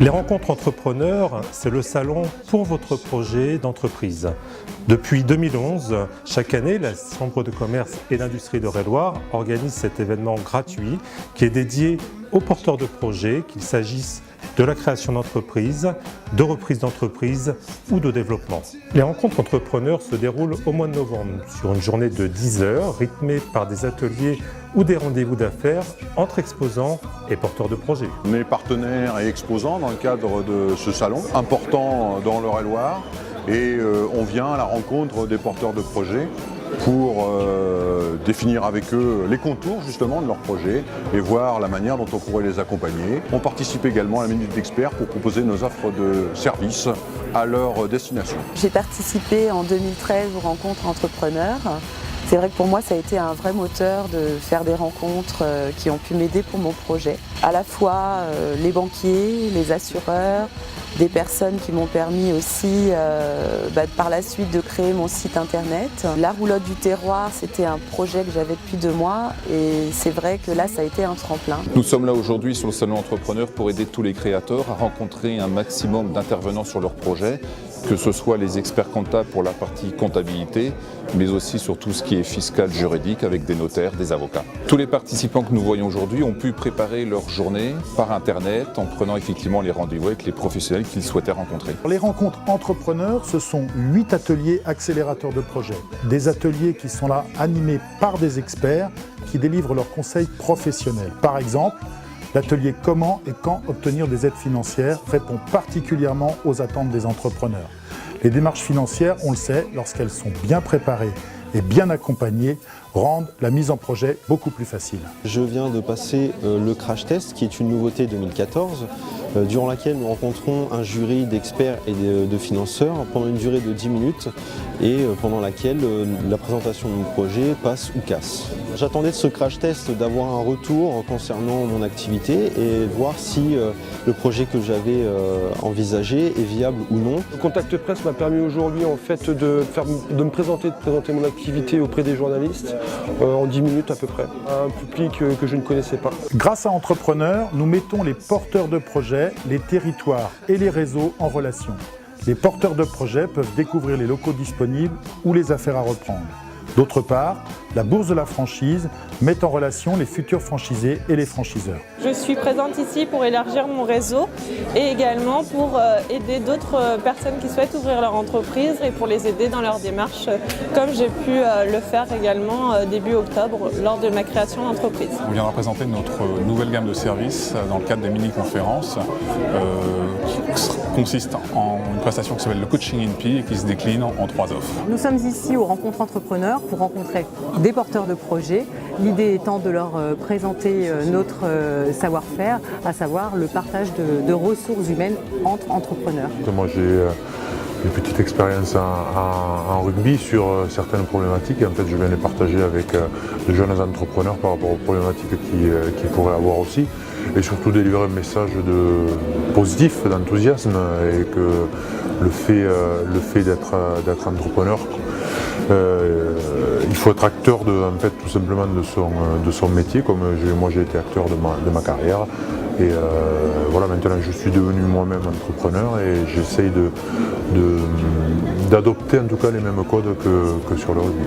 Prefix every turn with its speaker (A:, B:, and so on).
A: Les rencontres entrepreneurs, c'est le salon pour votre projet d'entreprise. Depuis 2011, chaque année, la Chambre de commerce et d'industrie d'Eure-et-Loir organise cet événement gratuit qui est dédié aux porteurs de projets, qu'il s'agisse de la création d'entreprise, de reprise d'entreprise ou de développement. Les rencontres entrepreneurs se déroulent au mois de novembre sur une journée de 10 heures, rythmée par des ateliers ou des rendez-vous d'affaires entre exposants et porteurs de projets.
B: On est partenaires et exposants dans le cadre de ce salon important dans l'Eure-et-Loir et on vient à la rencontre des porteurs de projets pour définir avec eux les contours justement de leurs projets et voir la manière dont on pourrait les accompagner. On participe également à la Minute d'Experts pour proposer nos offres de services à leur destination.
C: J'ai participé en 2013 aux rencontres entrepreneurs. C'est vrai que pour moi, ça a été un vrai moteur de faire des rencontres qui ont pu m'aider pour mon projet. À la fois les banquiers, les assureurs, des personnes qui m'ont permis aussi par la suite de créer mon site internet. La roulotte du terroir, c'était un projet que j'avais depuis 2 mois et c'est vrai que là, ça a été un tremplin.
D: Nous sommes là aujourd'hui sur le salon entrepreneur pour aider tous les créateurs à rencontrer un maximum d'intervenants sur leurs projets, que ce soit les experts comptables pour la partie comptabilité, mais aussi sur tout ce qui est fiscal, juridique, avec des notaires, des avocats. Tous les participants que nous voyons aujourd'hui ont pu préparer leur journée par Internet en prenant effectivement les rendez-vous avec les professionnels qu'ils souhaitaient rencontrer.
E: Les rencontres entrepreneurs, ce sont 8 ateliers accélérateurs de projets. Des ateliers qui sont là animés par des experts qui délivrent leurs conseils professionnels. Par exemple, l'atelier « Comment et quand obtenir des aides financières » répond particulièrement aux attentes des entrepreneurs. Les démarches financières, on le sait, lorsqu'elles sont bien préparées et bien accompagnées, rendent la mise en projet beaucoup plus facile.
F: Je viens de passer le crash test, qui est une nouveauté 2014, durant laquelle nous rencontrons un jury d'experts et de financeurs pendant une durée de 10 minutes et pendant laquelle la présentation de mon projet passe ou casse. J'attendais de ce crash test d'avoir un retour concernant mon activité et voir si le projet que j'avais envisagé est viable ou non.
G: Le contact presse m'a permis aujourd'hui en fait de me présenter mon activité auprès des journalistes en 10 minutes à peu près, à un public que je ne connaissais pas.
E: Grâce à Entrepreneurs, nous mettons les porteurs de projets, les territoires et les réseaux en relation. Les porteurs de projets peuvent découvrir les locaux disponibles ou les affaires à reprendre. D'autre part, la Bourse de la franchise met en relation les futurs franchisés et les franchiseurs.
H: Je suis présente ici pour élargir mon réseau et également pour aider d'autres personnes qui souhaitent ouvrir leur entreprise et pour les aider dans leur démarche, comme j'ai pu le faire également début octobre lors de ma création d'entreprise.
I: On vient de présenter notre nouvelle gamme de services dans le cadre des mini-conférences qui consiste en une prestation qui s'appelle le Coaching INPI et qui se décline en 3 offres.
J: Nous sommes ici aux rencontres entrepreneurs pour rencontrer des porteurs de projets, l'idée étant de leur présenter notre savoir-faire, à savoir le partage de ressources humaines entre entrepreneurs.
K: Moi j'ai une petite expérience en rugby sur certaines problématiques et en fait je viens les partager avec de jeunes entrepreneurs par rapport aux problématiques qu'ils pourraient avoir aussi et surtout délivrer un message positif, d'enthousiasme et que le fait d'être entrepreneur, il faut être acteur tout simplement de son métier, comme moi j'ai été acteur de ma carrière. Et voilà, maintenant je suis devenu moi-même entrepreneur et j'essaye d'adopter en tout cas les mêmes codes que sur le rugby.